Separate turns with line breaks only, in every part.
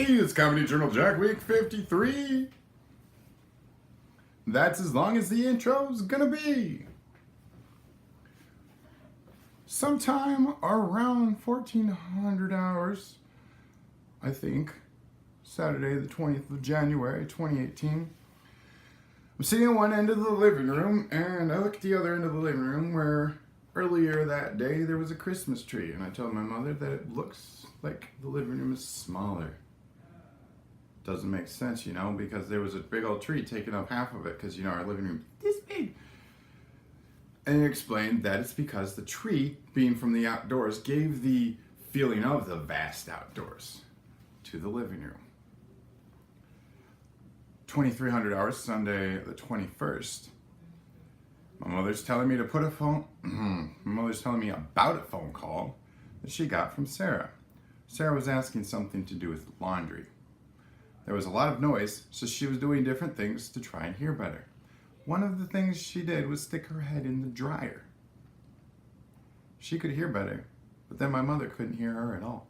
Hey, it's Comedy Journal Jack, week 53. That's as long as the intro's gonna be. Sometime around 1400 hours, I think, Saturday the 20th of January, 2018. I'm sitting at one end of the living room, and I look at the other end of the living room where earlier that day there was a Christmas tree, and I told my mother that it looks like the living room is smaller. Doesn't make sense, you know, because there was a big old tree taking up half of it, because, you know, our living room is this big. And he explained that it's because the tree, being from the outdoors, gave the feeling of the vast outdoors to the living room. 2300 hours, Sunday the 21st. My mother's telling me to put a phone, my mother's telling me about a phone call that she got from Sarah. Sarah was asking something to do with laundry. There was a lot of noise, so she was doing different things to try and hear better. One of the things she did was stick her head in the dryer. She could hear better, but then my mother couldn't hear her at all.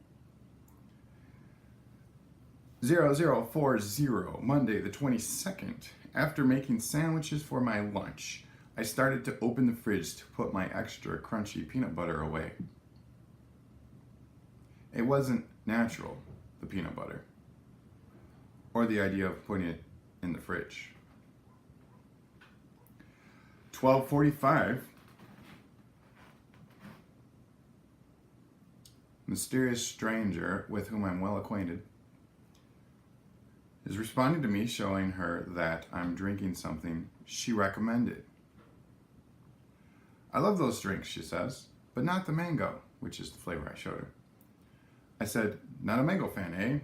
0040, Monday the 22nd. After making sandwiches for my lunch, I started to open the fridge to put my extra crunchy peanut butter away. It wasn't natural, the peanut butter, or the idea of putting it in the fridge. 12:45. Mysterious stranger with whom I'm well acquainted is responding to me, showing her that I'm drinking something she recommended. I love those drinks, she says, but not the mango, which is the flavor I showed her. I said, not a mango fan, eh?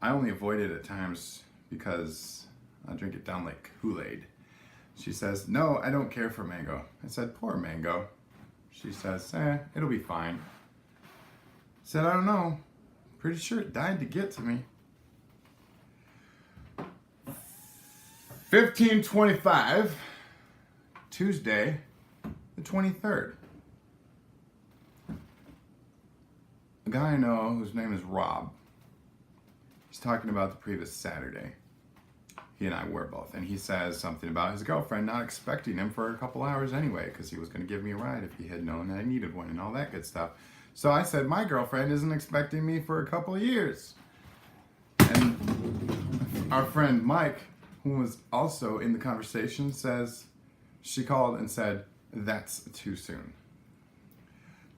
I only avoid it at times because I drink it down like Kool-Aid. She says, no, I don't care for mango. I said, poor mango. She says, it'll be fine. I said, I don't know. Pretty sure it died to get to me. 15:25, Tuesday, the 23rd. A guy I know whose name is Rob. He's talking about the previous Saturday. He and I were both, and he says something about his girlfriend not expecting him for a couple hours anyway, because he was going to give me a ride if he had known that I needed one and all that good stuff. So I said, my girlfriend isn't expecting me for a couple of years. And our friend Mike, who was also in the conversation, says she called and said, that's too soon.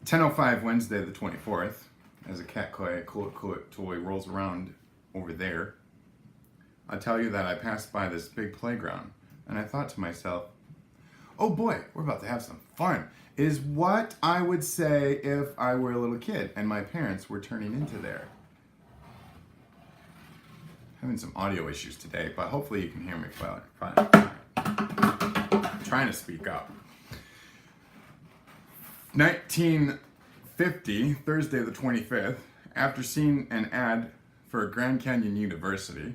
10:05, Wednesday the 24th, as a cat toy rolls around over there, I tell you that I passed by this big playground, and I thought to myself, oh boy, we're about to have some fun, is what I would say if I were a little kid and my parents were turning into there. Having some audio issues today, but hopefully you can hear me fine. I'm trying to speak up. 1950, Thursday the 25th, after seeing an ad for Grand Canyon University,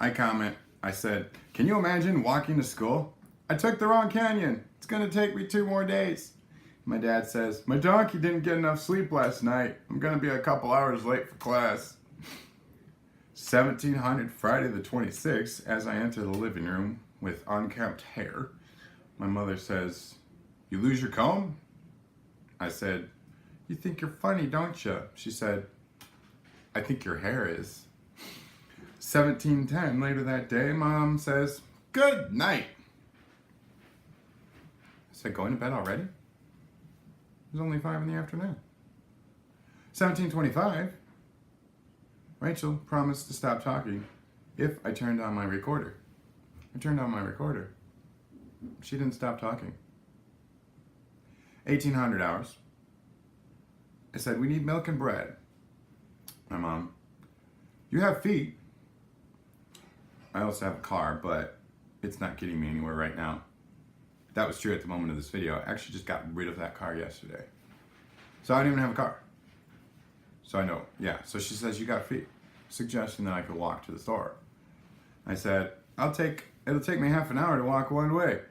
I said, can you imagine walking to school? I took the wrong canyon. It's gonna take me 2 more days. My dad says, my donkey didn't get enough sleep last night. I'm gonna be a couple hours late for class. 1700, Friday the 26th, as I enter the living room with unkempt hair, my mother says, you lose your comb? I said, you think you're funny, don't you? She said, I think your hair is. 17:10, later that day, Mom says, good night. I said, going to bed already? It was only 5 in the afternoon. 17:25, Rachel promised to stop talking if I turned on my recorder. I turned on my recorder. She didn't stop talking. 1800 hours. I said, we need milk and bread. My mom, you have feet. I also have a car, but it's not getting me anywhere right now. That was true at the moment of this video. I actually just got rid of that car yesterday. So I don't even have a car. So I know, yeah. So she says, you got feet, suggesting that I could walk to the store. I said, it'll take me half an hour to walk one way.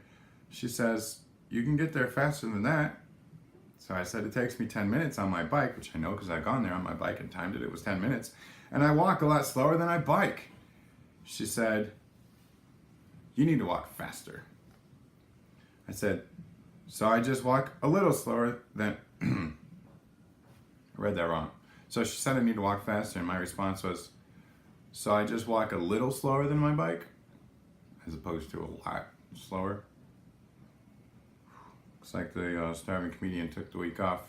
She says, you can get there faster than that. So I said, it takes me 10 minutes on my bike, which I know because I've gone there on my bike and timed it. It was 10 minutes. And I walk a lot slower than I bike. She said, you need to walk faster. I said, so I just walk a little slower than... I read that wrong. So she said I need to walk faster, and my response was, so I just walk a little slower than my bike, as opposed to a lot slower. Looks like the starving comedian took the week off.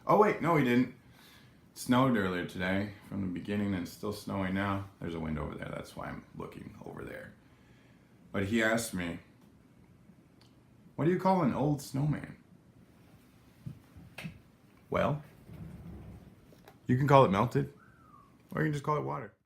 Oh wait, no he didn't. It snowed earlier today from the beginning, and it's still snowing now. There's a wind over there, that's why I'm looking over there. But he asked me, what do you call an old snowman? Well, you can call it melted, or you can just call it water.